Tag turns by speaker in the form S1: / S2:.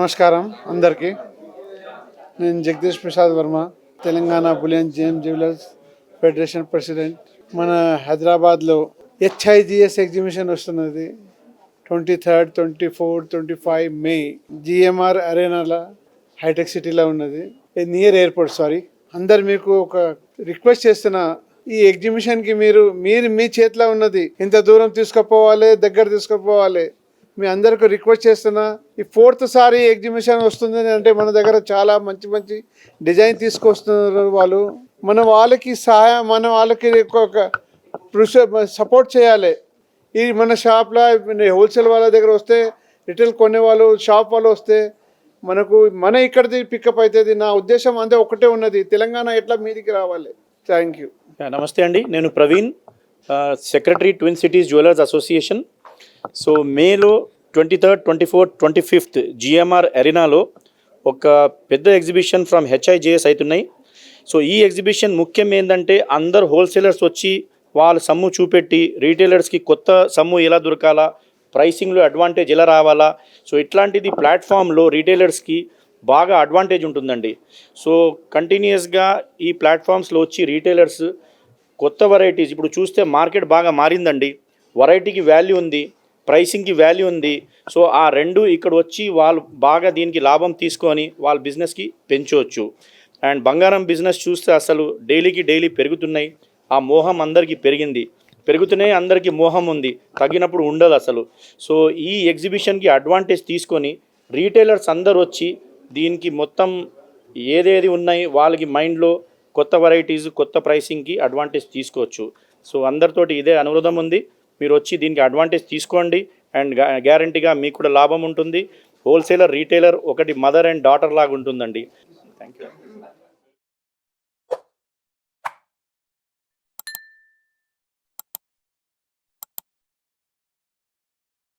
S1: నమస్కారం అందరికీ. నేను Jagadish Prasad Varma, Telangana bullion జేమ్ jewellers federation president. మన హైదరాబాద్లో HIGS ఎగ్జిబిషన్ వస్తున్నది 23rd, 24th, 25 మే GMR అరేనాలో హైటెక్ సిటీలో ఉన్నది, నియర్ ఎయిర్పోర్ట్. అందరు మీకు ఒక రిక్వెస్ట్ చేస్తున్నా, ఈ ఎగ్జిబిషన్కి మీరు మీ చేతిలో ఉన్నది, ఇంత దూరం తీసుకుపోవాలి, దగ్గర తీసుకుపోవాలి. మీ అందరికీ రిక్వెస్ట్ చేస్తున్నా, ఈ 4th సారి ఎగ్జిబిషన్ వస్తుంది అంటే మన దగ్గర చాలా మంచి మంచి డిజైన్ తీసుకొస్తున్నారు వాళ్ళు. వాళ్ళకి సహాయం, వాళ్ళకి ఒక సపోర్ట్ చేయాలి. ఈ మన షాప్లో హోల్సేల్ వాళ్ళ దగ్గర వస్తే, రిటైల్ కొనేవాళ్ళు, షాప్ వాళ్ళు వస్తే మన ఇక్కడిది పికప్ అవుతుంది. నా ఉద్దేశం అంతే ఒకటే ఉన్నది, తెలంగాణ ఎట్లా మీదికి రావాలి. Thank you.
S2: నమస్తే అండి, నేను Praveen, secretary twin cities jewellers association. So మేలో 23rd, 24th, 25th GMR అరీనాలో ఒక పెద్ద ఎగ్జిబిషన్ ఫ్రమ్ HIGS అవుతున్నాయి. సో ఈ ఎగ్జిబిషన్ ముఖ్యం ఏంటంటే, అందరు హోల్సేలర్స్ వచ్చి వాళ్ళ సమ్ము చూపెట్టి రీటైలర్స్కి కొత్త సమ్ము ఎలా దొరకాలా, ప్రైసింగ్లో అడ్వాంటేజ్ ఎలా రావాలా, సో ఇట్లాంటిది ప్లాట్ఫామ్లో రీటైలర్స్కి బాగా అడ్వాంటేజ్ ఉంటుందండి. సో కంటిన్యూస్గా ఈ ప్లాట్ఫామ్స్లో వచ్చి రీటైలర్స్ కొత్త వెరైటీస్, ఇప్పుడు చూస్తే మార్కెట్ బాగా మారిందండి, వెరైటీకి వాల్యూ ఉంది, ప్రైసింగ్కి వాల్యూ ఉంది. సో ఆ రెండు ఇక్కడ వచ్చి వాళ్ళు బాగా దీనికి లాభం తీసుకొని వాళ్ళ బిజినెస్కి పెంచవచ్చు. అండ్ బంగారం బిజినెస్ చూస్తే అసలు డైలీ పెరుగుతున్నాయి. ఆ మోహం అందరికీ పెరుగుతున్నాయి, అందరికీ మోహం ఉంది, తగ్గినప్పుడు ఉండదు అసలు. సో ఈ ఎగ్జిబిషన్కి అడ్వాంటేజ్ తీసుకొని రీటైలర్స్ అందరు వచ్చి దీనికి మొత్తం ఏదేది ఉన్నాయి వాళ్ళకి మైండ్లో కొత్త వెరైటీస్, కొత్త ప్రైసింగ్కి అడ్వాంటేజ్ తీసుకోవచ్చు. సో అందరితోటి ఇదే అనురోధం ఉంది, మీరు వచ్చి దీనికి అడ్వాంటేజ్ తీసుకోండి. అండ్ గ్యారంటీగా మీకు కూడా లాభం ఉంటుంది. హోల్సేలర్, రీటైలర్ ఒకటి మదర్ అండ్ డాటర్ లాగా ఉంటుందండి. Thank you.